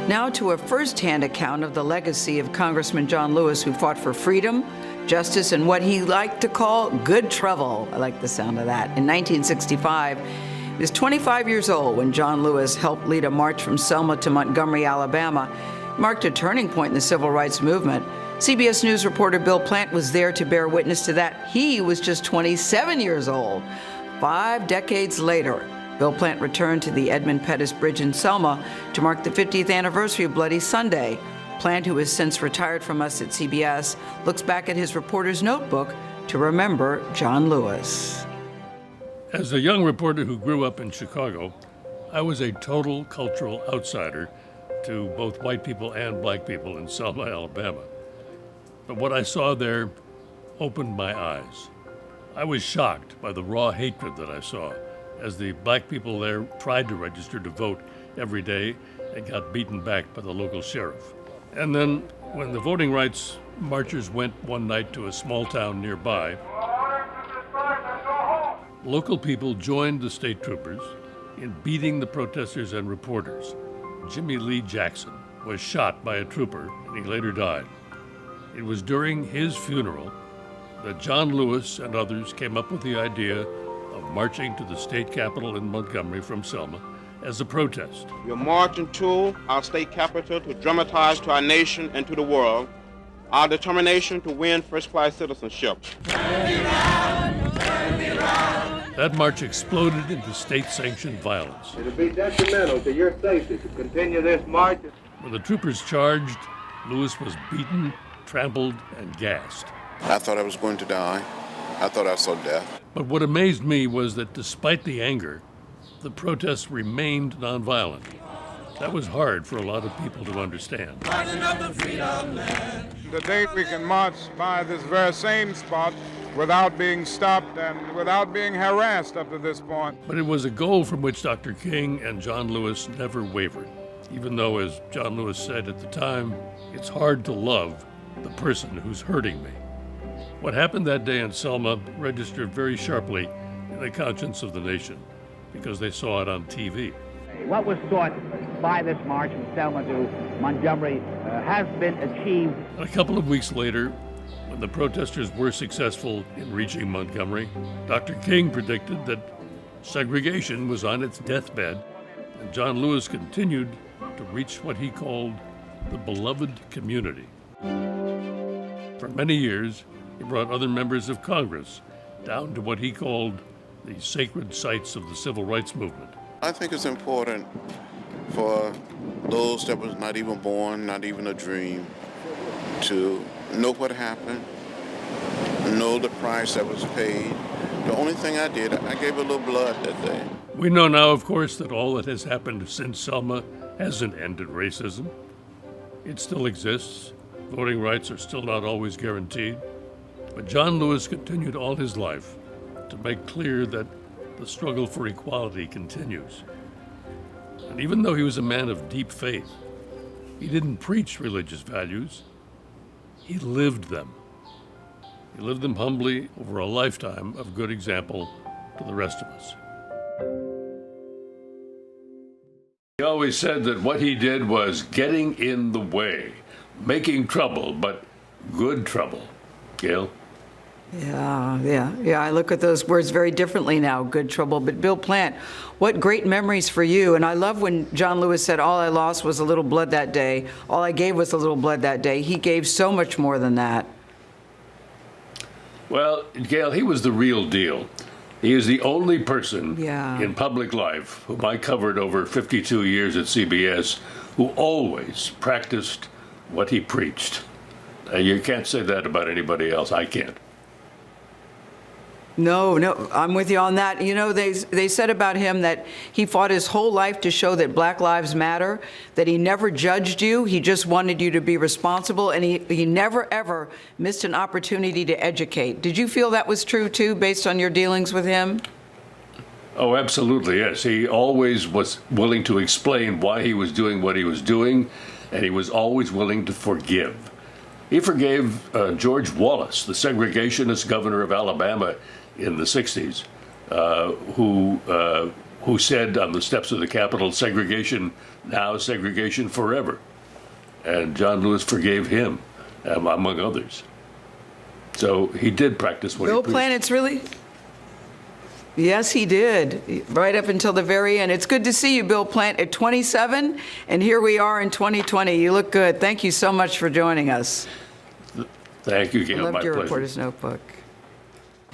Now to a first-hand account of the legacy of Congressman John Lewis, who fought for freedom, justice, and what he liked to call good trouble. I like the sound of that. In 1965, he was 25 years old when John Lewis helped lead a march from Selma to Montgomery, Alabama. It marked a turning point in the civil rights movement. CBS News reporter Bill Plante was there to bear witness to that. He was just 27 years old. 5 decades later, Bill Plante returned to the Edmund Pettus Bridge in Selma to mark the 50th anniversary of Bloody Sunday. Plante, who has since retired from us at CBS, looks back at his reporter's notebook to remember John Lewis. As a young reporter who grew up in Chicago, I was a total cultural outsider to both white people and black people in Selma, Alabama. But what I saw there opened my eyes. I was shocked by the raw hatred that I saw as the black people there tried to register to vote every day and got beaten back by the local sheriff. And then when the voting rights marchers went one night to a small town nearby, local people joined the state troopers in beating the protesters and reporters. Jimmy Lee Jackson was shot by a trooper and he later died. It was during his funeral that John Lewis and others came up with the idea of marching to the state capitol in Montgomery from Selma as a protest. We're marching to our state capitol to dramatize to our nation and to the world our determination to win first-class citizenship. Turn me round, turn me round. That march exploded into state-sanctioned violence. It'll be detrimental to your safety to continue this march. When the troopers charged, Lewis was beaten, trampled, and gassed. I thought I was going to die. I thought I saw death. But what amazed me was that despite the anger, the protests remained nonviolent. That was hard for a lot of people to understand. The date we can march by this very same spot without being stopped and without being harassed up to this point. But it was a goal from which Dr. King and John Lewis never wavered, even though, as John Lewis said at the time, it's hard to love the person who's hurting me. What happened that day in Selma registered very sharply in the conscience of the nation because they saw it on TV. What was sought by this march from Selma to Montgomery has been achieved. A couple of weeks later, when the protesters were successful in reaching Montgomery, Dr. King predicted that segregation was on its deathbed, and John Lewis continued to reach what he called the beloved community. For many years, he brought other members of Congress down to what he called the sacred sites of the civil rights movement. I think it's important for those that was not even born, not even a dream, to know what happened, know the price that was paid. The only thing I did, I gave a little blood that day. We know now, of course, that all that has happened since Selma hasn't ended racism. It still exists. Voting rights are still not always guaranteed. But John Lewis continued all his life to make clear that the struggle for equality continues. And even though he was a man of deep faith, he didn't preach religious values. He lived them. He lived them humbly over a lifetime of good example to the rest of us. He always said that what he did was getting in the way, making trouble, but good trouble. Gayle? Yeah. I look at those words very differently now, good trouble. But Bill Plante, what great memories for you. And I love when John Lewis said, all I lost was a little blood that day. All I gave was a little blood that day. He gave so much more than that. Well, Gayle, he was the real deal. He is the only person in public life whom I covered over 52 years at CBS who always practiced what he preached. You can't say that about anybody else. I can't. No, I'm with you on that. You know, they said about him that he fought his whole life to show that Black lives matter, that he never judged you. He just wanted you to be responsible, and he never, ever missed an opportunity to educate. Did you feel that was true, too, based on your dealings with him? Oh, absolutely, yes. He always was willing to explain why he was doing what he was doing, and he was always willing to forgive. He forgave George Wallace, the segregationist governor of Alabama in the 60s, who who said on the steps of the Capitol, segregation now, segregation forever. And John Lewis forgave him, among others. So he did practice what Bill he preached. Plante, it's really... Yes, he did, right up until the very end. It's good to see you, Bill Plante, at 27, and here we are in 2020. You look good. Thank you so much for joining us. Thank you, Gayle. I loved My your pleasure. Reporter's Notebook.